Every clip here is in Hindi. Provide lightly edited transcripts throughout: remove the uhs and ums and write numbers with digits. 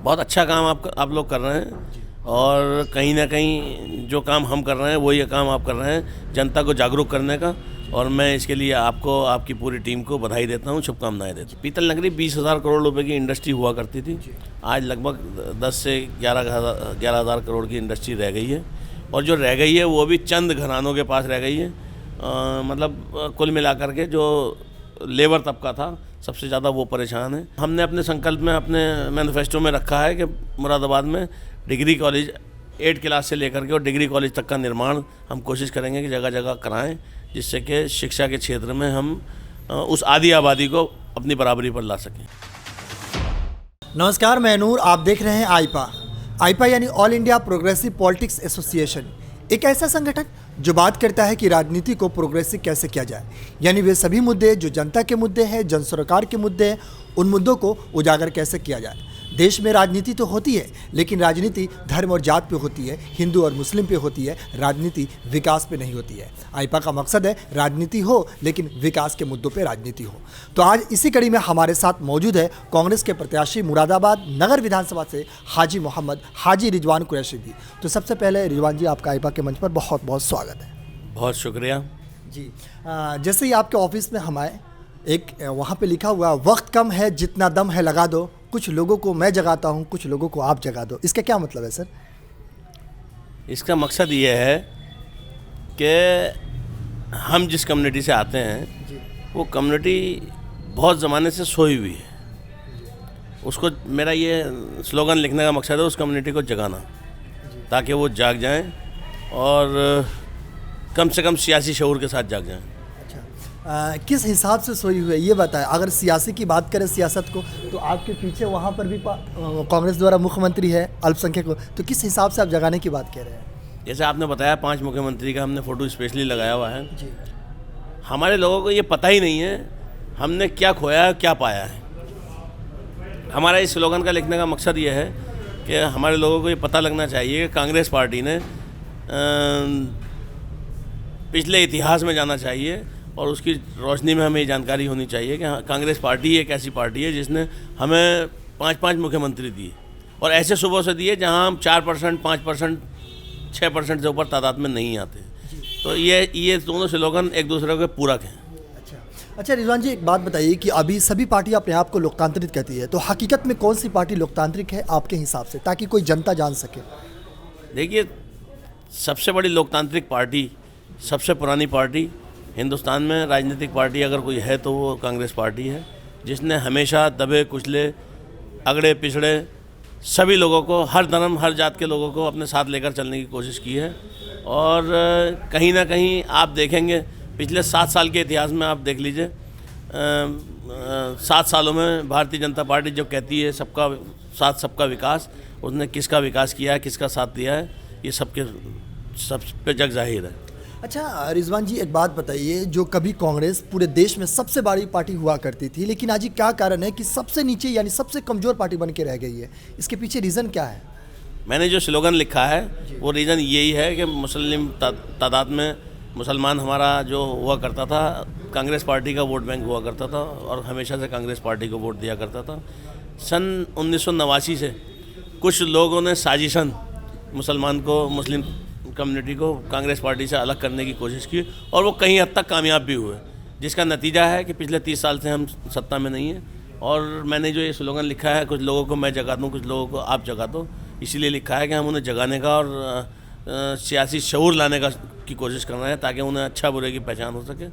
बहुत अच्छा काम आप लोग कर रहे हैं और कहीं ना कहीं जो काम हम कर रहे हैं वही काम आप कर रहे हैं जनता को जागरूक करने का। और मैं इसके लिए आपको, आपकी पूरी टीम को बधाई देता हूँ, शुभकामनाएं देता हूँ। पीतल नगरी 20,000 करोड़ रुपए की इंडस्ट्री हुआ करती थी, आज लगभग 10 से 11,000 करोड़ की इंडस्ट्री रह गई है। और जो रह गई है वो भी चंद घरानों के पास रह गई है। मतलब कुल मिलाकर के जो लेबर तबका था सबसे ज़्यादा वो परेशान है। हमने अपने संकल्प में, अपने मैनिफेस्टो में रखा है कि मुरादाबाद में डिग्री कॉलेज 8 क्लास से लेकर के और डिग्री कॉलेज तक का निर्माण हम कोशिश करेंगे कि जगह जगह कराएं, जिससे कि शिक्षा के क्षेत्र में हम उस आधी आबादी को अपनी बराबरी पर ला सकें। नमस्कार, मैं नूर, आप देख रहे हैं आईपा यानी all India progressive politics association, एक ऐसा संगठन जो बात करता है कि राजनीति को प्रोग्रेसिव कैसे किया जाए। यानी वे सभी मुद्दे जो जनता के मुद्दे हैं, जन सरोकार के मुद्दे हैं, उन मुद्दों को उजागर कैसे किया जाए। देश में राजनीति तो होती है, लेकिन राजनीति धर्म और जात पे होती है, हिंदू और मुस्लिम पे होती है, राजनीति विकास पे नहीं होती है। आईपा का मकसद है राजनीति हो लेकिन विकास के मुद्दों पे राजनीति हो। तो आज इसी कड़ी में हमारे साथ मौजूद है कांग्रेस के प्रत्याशी मुरादाबाद नगर विधानसभा से हाजी मोहम्मद हाजी रिजवान कुरैशी भी। तो सबसे पहले रिजवान जी, आपका आईपा के मंच पर बहुत बहुत स्वागत है। बहुत शुक्रिया जी। जैसे ही आपके ऑफिस में हम आए, एक वहाँ पे लिखा हुआ वक्त कम है जितना दम है लगा दो, कुछ लोगों को मैं जगाता हूँ कुछ लोगों को आप जगा दो। इसका क्या मतलब है सर? इसका मकसद ये है कि हम जिस कम्युनिटी से आते हैं वो कम्युनिटी बहुत ज़माने से सोई हुई है। उसको, मेरा ये स्लोगन लिखने का मकसद है उस कम्युनिटी को जगाना, ताकि वो जाग जाएं और कम से कम सियासी शऊर के साथ जाग जाएं। किस हिसाब से सोई हुई है ये बताएं। अगर सियासी की बात करें, सियासत को, तो आपके पीछे वहाँ पर भी कांग्रेस द्वारा मुख्यमंत्री है अल्पसंख्यक को, तो किस हिसाब से आप जगाने की बात कह रहे हैं? जैसे आपने बताया 5 मुख्यमंत्री का हमने फ़ोटो स्पेशली लगाया हुआ है जी। हमारे लोगों को ये पता ही नहीं है हमने क्या खोया है, क्या पाया है। हमारा इस स्लोगन का लिखने का मकसद ये है कि हमारे लोगों को ये पता लगना चाहिए कि कांग्रेस पार्टी ने पिछले इतिहास में जाना चाहिए और उसकी रोशनी में हमें ये जानकारी होनी चाहिए कि कांग्रेस पार्टी एक ऐसी पार्टी है जिसने हमें 5-5 मुख्यमंत्री दिए, और ऐसे सूबों से दिए जहां हम 4%, 5%, 6% से ऊपर तादाद में नहीं आते। तो ये दोनों स्लोगन एक दूसरे के पूरक हैं। अच्छा रिजवान जी, एक बात बताइए कि अभी सभी पार्टी अपने आप को लोकतांत्रिक कहती है, तो हकीकत में कौन सी पार्टी लोकतांत्रिक है आपके हिसाब से, ताकि कोई जनता जान सके? देखिए, सबसे बड़ी लोकतांत्रिक पार्टी, सबसे पुरानी पार्टी हिंदुस्तान में राजनीतिक पार्टी अगर कोई है तो वो कांग्रेस पार्टी है, जिसने हमेशा दबे कुचले, अगड़े पिछड़े सभी लोगों को, हर धर्म हर जात के लोगों को अपने साथ लेकर चलने की कोशिश की है। और कहीं ना कहीं आप देखेंगे पिछले 7 साल के इतिहास में आप देख लीजिए, 7 सालों में भारतीय जनता पार्टी जो कहती है सबका साथ सबका विकास, उसने किसका विकास किया है, किसका साथ दिया है, ये सब पे जग जाहिर है। अच्छा रिजवान जी, एक बात बताइए, जो कभी कांग्रेस पूरे देश में सबसे बड़ी पार्टी हुआ करती थी, लेकिन आज क्या कारण है कि सबसे नीचे यानी सबसे कमज़ोर पार्टी बन के रह गई है? इसके पीछे रीज़न क्या है? मैंने जो स्लोगन लिखा है वो रीज़न यही है कि मुस्लिम तादाद में मुसलमान हमारा जो हुआ करता था, कांग्रेस पार्टी का वोट बैंक हुआ करता था और हमेशा से कांग्रेस पार्टी को वोट दिया करता था। सन 1989 से कुछ लोगों ने साजिशन मुसलमान को, मुस्लिम कम्युनिटी को कांग्रेस पार्टी से अलग करने की कोशिश की और वो कहीं हद तक कामयाब भी हुए, जिसका नतीजा है कि पिछले 30 साल से हम सत्ता में नहीं हैं। और मैंने जो ये स्लोगन लिखा है, कुछ लोगों को मैं जगा दूँ कुछ लोगों को आप जगा दो, इसीलिए लिखा है कि हम उन्हें जगाने का और सियासी शऊर लाने की कोशिश कर रहे हैं, ताकि उन्हें अच्छा बुरे की पहचान हो सके,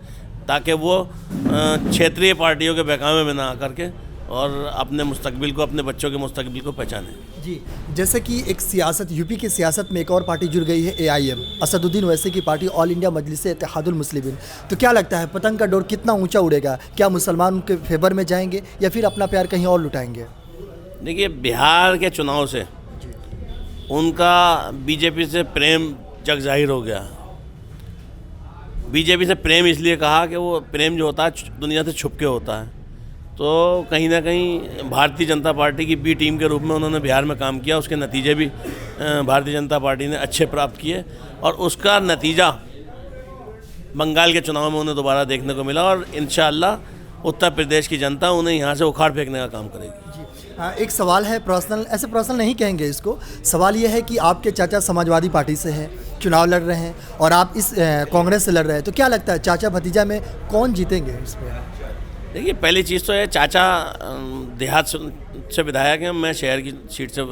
ताकि वो क्षेत्रीय पार्टियों के बहकावे में ना आकर के और अपने मुस्तकबिल को, अपने बच्चों के मुस्तकबिल को पहचाने। जी, जैसे कि एक सियासत, यूपी की सियासत में एक और पार्टी जुड़ गई है, AIM, असदुद्दीन ओवैसी की पार्टी, ऑल इंडिया मजलिस इत्तेहादुल मुस्लिमीन। तो क्या लगता है पतंग का डोर कितना ऊंचा उड़ेगा? क्या मुसलमान उनके फेवर में जाएंगे या फिर अपना प्यार कहीं और लुटाएंगे? देखिए, बिहार के चुनाव से उनका बीजेपी से प्रेम जग जाहिर हो गया। बीजेपी से प्रेम इसलिए कहा कि वो प्रेम जो होता है दुनिया से छुप के होता है। तो कहीं ना कहीं भारतीय जनता पार्टी की बी टीम के रूप में उन्होंने बिहार में काम किया, उसके नतीजे भी भारतीय जनता पार्टी ने अच्छे प्राप्त किए और उसका नतीजा बंगाल के चुनाव में उन्हें दोबारा देखने को मिला। और इंशाअल्लाह उत्तर प्रदेश की जनता उन्हें यहाँ से उखाड़ फेंकने का काम करेगी। जी एक सवाल है पर्सनल, ऐसे पर्सनल नहीं कहेंगे इसको। सवाल ये है कि आपके चाचा समाजवादी पार्टी से हैं, चुनाव लड़ रहे हैं और आप इस कांग्रेस से लड़ रहे हैं, तो क्या लगता है चाचा भतीजा में कौन जीतेंगे इसमें? देखिए, पहली चीज़ तो है, चाचा देहात से विधायक हैं, मैं शहर की सीट से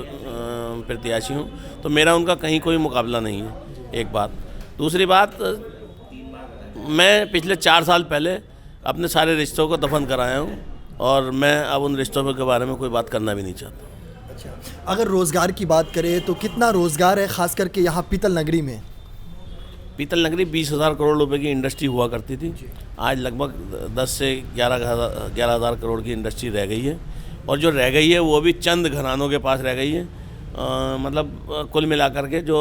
प्रत्याशी हूँ, तो मेरा उनका कहीं कोई मुकाबला नहीं है, एक बात। दूसरी बात, मैं पिछले 4 साल पहले अपने सारे रिश्तों को दफन कराया हूँ और मैं अब उन रिश्तों के बारे में कोई बात करना भी नहीं चाहता। अच्छा, अगर रोज़गार की बात करें तो कितना रोज़गार है, ख़ास करके यहाँ पीतल नगरी में? पीतल नगरी 20,000 करोड़ रुपए की इंडस्ट्री हुआ करती थी, आज लगभग 10 से 11,000 करोड़ की इंडस्ट्री रह गई है, और जो रह गई है वो भी चंद घरानों के पास रह गई है। मतलब कुल मिलाकर के जो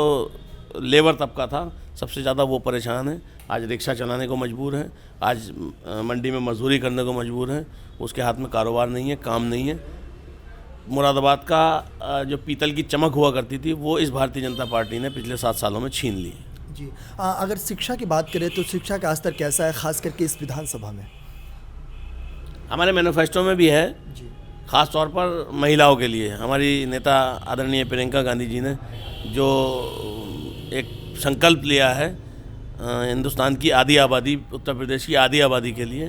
लेबर तबका था सबसे ज़्यादा वो परेशान है, आज रिक्शा चलाने को मजबूर है, आज मंडी में मजदूरी करने को मजबूर है, उसके हाथ में कारोबार नहीं है, काम नहीं है। मुरादाबाद का जो पीतल की चमक हुआ करती थी वो इस भारतीय जनता पार्टी ने पिछले 7 सालों में छीन ली है। जी अगर शिक्षा की बात करें तो शिक्षा का स्तर कैसा है, खास करके इस विधानसभा में? हमारे मैनिफेस्टो में भी है, जी ख़ास तौर पर महिलाओं के लिए हमारी नेता आदरणीय प्रियंका गांधी जी ने जो एक संकल्प लिया है हिंदुस्तान की आधी आबादी, उत्तर प्रदेश की आधी आबादी के लिए,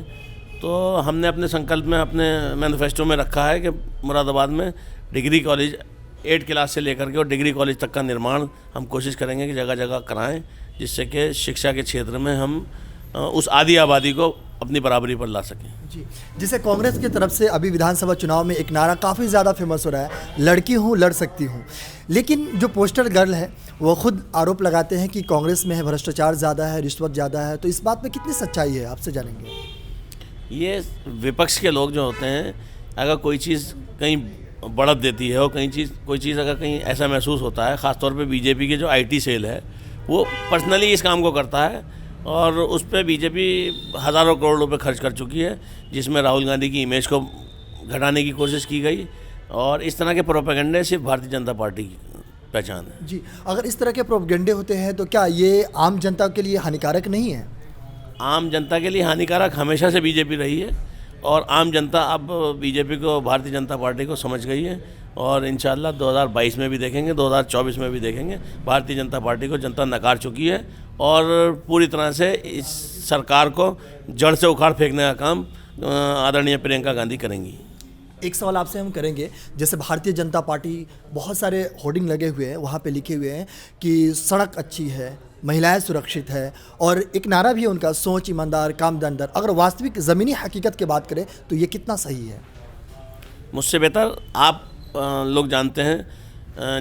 तो हमने अपने संकल्प में, अपने मैनिफेस्टो में रखा है कि मुरादाबाद में डिग्री कॉलेज 8 क्लास से लेकर के और डिग्री कॉलेज तक का निर्माण हम कोशिश करेंगे कि जगह जगह कराएं, जिससे कि शिक्षा के क्षेत्र में हम उस आधी आबादी को अपनी बराबरी पर ला सकें। जी, जिसे कांग्रेस की तरफ से अभी विधानसभा चुनाव में एक नारा काफ़ी ज़्यादा फेमस हो रहा है, लड़की हूँ लड़ सकती हूँ, लेकिन जो पोस्टर गर्ल है वो खुद आरोप लगाते हैं कि कांग्रेस में है भ्रष्टाचार ज़्यादा है, रिश्वत ज़्यादा है, तो इस बात में कितनी सच्चाई है, आपसे जानेंगे। ये विपक्ष के लोग जो होते हैं, अगर कोई चीज़ कहीं बढ़त देती है और कोई चीज़ अगर कहीं ऐसा महसूस होता है, ख़ासतौर पे बीजेपी के जो आईटी सेल है वो पर्सनली इस काम को करता है और उस पर बीजेपी हज़ारों करोड़ रुपए खर्च कर चुकी है, जिसमें राहुल गांधी की इमेज को घटाने की कोशिश की गई, और इस तरह के प्रोपेगेंडे सिर्फ भारतीय जनता पार्टी की पहचान है। जी, अगर इस तरह के प्रोपेगेंडे होते हैं तो क्या ये आम जनता के लिए हानिकारक नहीं है? आम जनता के लिए हानिकारक हमेशा से बीजेपी रही है, और आम जनता अब बीजेपी को, भारतीय जनता पार्टी को समझ गई है, और इंशाल्लाह 2022 में भी देखेंगे, 2024 में भी देखेंगे, भारतीय जनता पार्टी को जनता नकार चुकी है और पूरी तरह से इस सरकार को जड़ से उखाड़ फेंकने का काम आदरणीय प्रियंका गांधी करेंगी। एक सवाल आपसे हम करेंगे, जैसे भारतीय जनता पार्टी बहुत सारे होर्डिंग लगे हुए हैं, वहाँ पे लिखे हुए हैं कि सड़क अच्छी है, महिलाएं सुरक्षित है, और एक नारा भी है उनका, सोच ईमानदार काम दंदर। अगर वास्तविक ज़मीनी हकीकत की बात करें तो ये कितना सही है? मुझसे बेहतर आप लोग जानते हैं,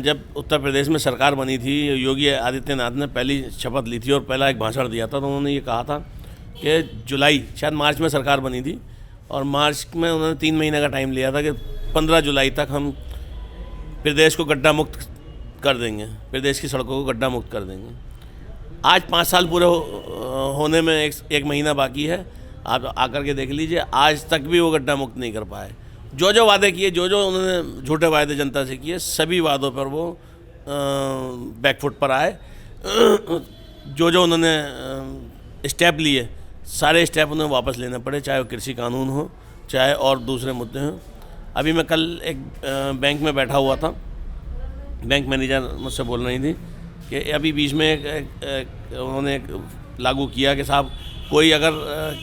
जब उत्तर प्रदेश में सरकार बनी थी, योगी आदित्यनाथ ने पहली शपथ ली थी और पहला एक भाषण दिया था, तो उन्होंने ये कहा था कि जुलाई, शायद मार्च में सरकार बनी थी, और मार्च में उन्होंने 3 महीने का टाइम लिया था कि 15 जुलाई तक हम प्रदेश को गड्ढा मुक्त कर देंगे, प्रदेश की सड़कों को गड्ढा मुक्त कर देंगे। आज 5 साल पूरे होने में एक महीना बाकी है, आप आकर के देख लीजिए, आज तक भी वो गड्ढा मुक्त नहीं कर पाए। जो जो वादे किए, जो जो उन्होंने झूठे वादे जनता से किए, सभी वादों पर वो बैकफुट पर आए। जो जो उन्होंने स्टेप लिए, सारे स्टेप उन्हें वापस लेने पड़े, चाहे वो कृषि कानून हो, चाहे और दूसरे मुद्दे हों। अभी मैं कल एक बैंक में बैठा हुआ था, बैंक मैनेजर मुझसे बोल रही थी कि अभी बीच में उन्होंने लागू किया कि साहब, कोई अगर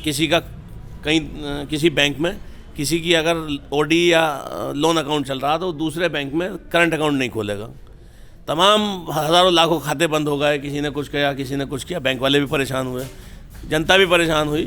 किसी का कहीं किसी बैंक में किसी की अगर ओडी या लोन अकाउंट चल रहा तो दूसरे बैंक में करंट अकाउंट नहीं खोलेगा। तमाम हज़ारों लाखों खाते बंद हो गए, किसी ने कुछ किया, किसी ने कुछ किया, बैंक वाले भी परेशान हुए, जनता भी परेशान हुई।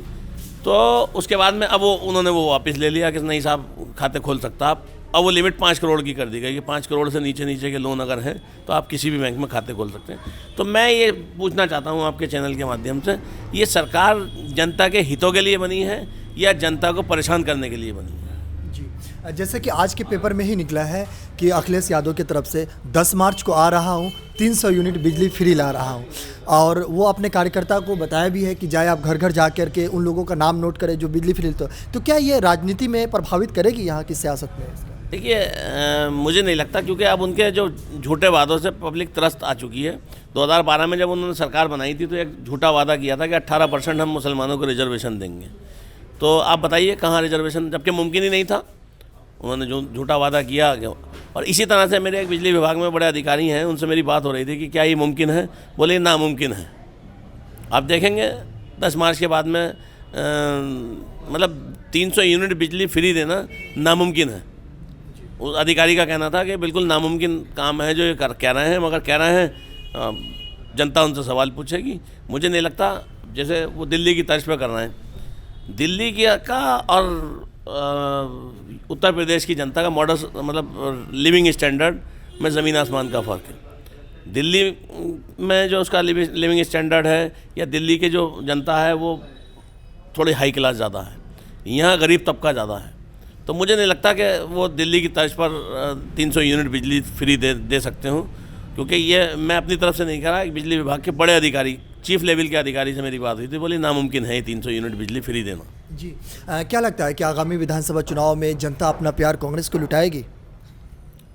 तो उसके बाद में अब उन्होंने वो वापस ले लिया कि नहीं साहब, खाते खोल सकता आप। अब वो लिमिट 5 करोड़ की कर दी गई कि 5 करोड़ से नीचे के लोन अगर हैं तो आप किसी भी बैंक में खाते खोल सकते हैं। तो मैं ये पूछना चाहता हूँ आपके चैनल के माध्यम से, ये सरकार जनता के हितों के लिए बनी है या जनता को परेशान करने के लिए बनी है? जी, जैसे कि आज के पेपर में ही निकला है कि अखिलेश यादव की तरफ से 10 मार्च को आ रहा हूँ, 300 यूनिट बिजली फ्री ला रहा हूँ, और वो अपने कार्यकर्ता को बताया भी है कि जाए आप घर घर जा कर के उन लोगों का नाम नोट करें जो बिजली फ्री। तो क्या ये राजनीति में प्रभावित करेगी यहाँ की सियासत में? देखिए, मुझे नहीं लगता, क्योंकि अब उनके जो झूठे वादों से पब्लिक त्रस्त आ चुकी है। 2012 में जब उन्होंने सरकार बनाई थी तो एक झूठा वादा किया था कि 18% हम मुसलमानों को रिजर्वेशन देंगे। तो आप बताइए कहाँ रिजर्वेशन, जबकि मुमकिन ही नहीं था। उन्होंने जो झूठा वादा किया। और इसी तरह से मेरे एक बिजली विभाग में बड़े अधिकारी हैं, उनसे मेरी बात हो रही थी कि क्या ये मुमकिन है, बोले नामुमकिन है। आप देखेंगे 10 मार्च के बाद में मतलब 300 यूनिट बिजली फ्री देना नामुमकिन है। उस अधिकारी का कहना था कि बिल्कुल नामुमकिन काम है जो ये कह रहे हैं, मगर कह रहे हैं जनता उनसे सवाल पूछेगी। मुझे नहीं लगता, जैसे वो दिल्ली की तर्ज पे कर रहे हैं। दिल्ली का और उत्तर प्रदेश की जनता का मॉडल मतलब लिविंग स्टैंडर्ड में ज़मीन आसमान का फ़र्क है। दिल्ली में जो उसका लिविंग स्टैंडर्ड है या दिल्ली के जो जनता है वो थोड़ी हाई क्लास ज़्यादा है, यहाँ गरीब तबका ज़्यादा है। तो मुझे नहीं लगता कि वो दिल्ली की तर्ज पर 300 यूनिट बिजली फ्री दे सकते हूँ, क्योंकि ये मैं अपनी तरफ से नहीं कह रहा। बिजली विभाग के बड़े अधिकारी, चीफ लेवल के अधिकारी से मेरी बात हुई थी, बोली नामुमकिन है 300 यूनिट बिजली फ्री देना। जी क्या लगता है कि आगामी विधानसभा चुनाव में जनता अपना प्यार कांग्रेस को लुटाएगी?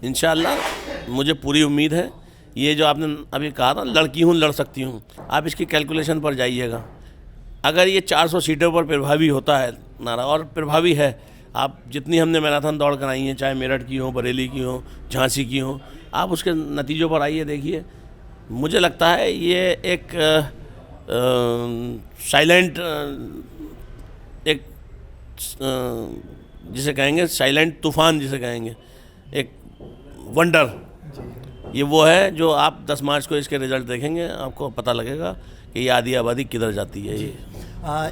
इंशाअल्लाह मुझे पूरी उम्मीद है। ये जो आपने अभी कहा था लड़की हूँ लड़ सकती हूँ, आप इसकी कैलकुलेशन पर जाइएगा। अगर ये 400 सीटों पर प्रभावी होता है नारा, और प्रभावी है, आप जितनी हमने मैराथन दौड़ कराई हैं, चाहे मेरठ की हो, बरेली की हो, झांसी की हो, आप उसके नतीजों पर आइए देखिए। मुझे लगता है ये एक साइलेंट एक जिसे कहेंगे साइलेंट तूफान जिसे कहेंगे, एक वंडर, ये वो है जो आप 10 मार्च को इसके रिजल्ट देखेंगे, आपको पता लगेगा कि ये आधी आबादी किधर जाती है। ये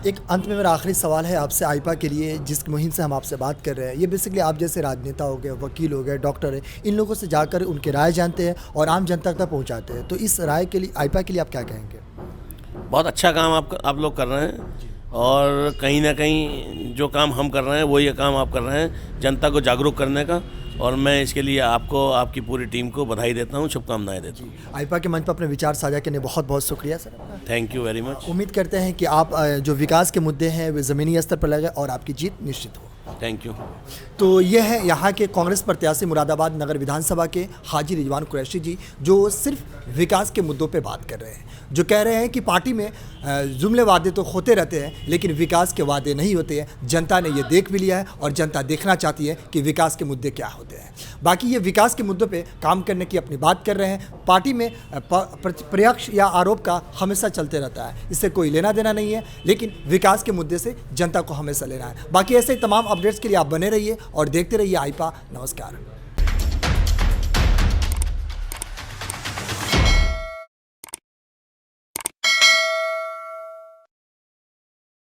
एक अंत में मेरा आखिरी सवाल है आपसे आईपा के लिए, जिस मुहिम से हम आपसे बात कर रहे हैं। ये बेसिकली आप जैसे राजनेता हो गए, वकील हो गए, डॉक्टर है, इन लोगों से जाकर उनके राय जानते हैं और आम जनता तक पहुंचाते हैं। तो इस राय के लिए आईपा के लिए आप क्या कहेंगे? बहुत अच्छा काम आप लोग कर रहे हैं, और कहीं ना कहीं जो काम हम कर रहे हैं वो ये काम आप कर रहे हैं जनता को जागरूक करने का, और मैं इसके लिए आपको, आपकी पूरी टीम को बधाई देता हूँ, शुभकामनाएं देता हूँ। आईपा के मंच पर अपने विचार साझा करने बहुत बहुत शुक्रिया sir. Thank you very much. उम्मीद करते हैं कि आप जो विकास के मुद्दे हैं वे ज़मीनी स्तर पर लगे और आपकी जीत निश्चित हो। Thank you. तो ये है यहाँ के कांग्रेस प्रत्याशी मुरादाबाद नगर विधानसभा के हाजी रिजवान कुरैशी जी, जो सिर्फ विकास के मुद्दों पे बात कर रहे हैं, जो कह रहे हैं कि पार्टी में जुमले वादे तो होते रहते हैं लेकिन विकास के वादे नहीं होते हैं। जनता ने ये देख भी लिया है और जनता देखना चाहती है कि विकास के मुद्दे क्या होते हैं। बाकी ये विकास के मुद्दों पे काम करने की अपनी बात कर रहे हैं। पार्टी में प्रयक्ष या आरोप का हमेशा चलते रहता है, इससे कोई लेना देना नहीं है, लेकिन विकास के मुद्दे से जनता को हमेशा लेना है। बाकी ऐसे तमाम अपडेट्स के लिए आप बने रहिए और देखते रहिए आईपा। नमस्कार।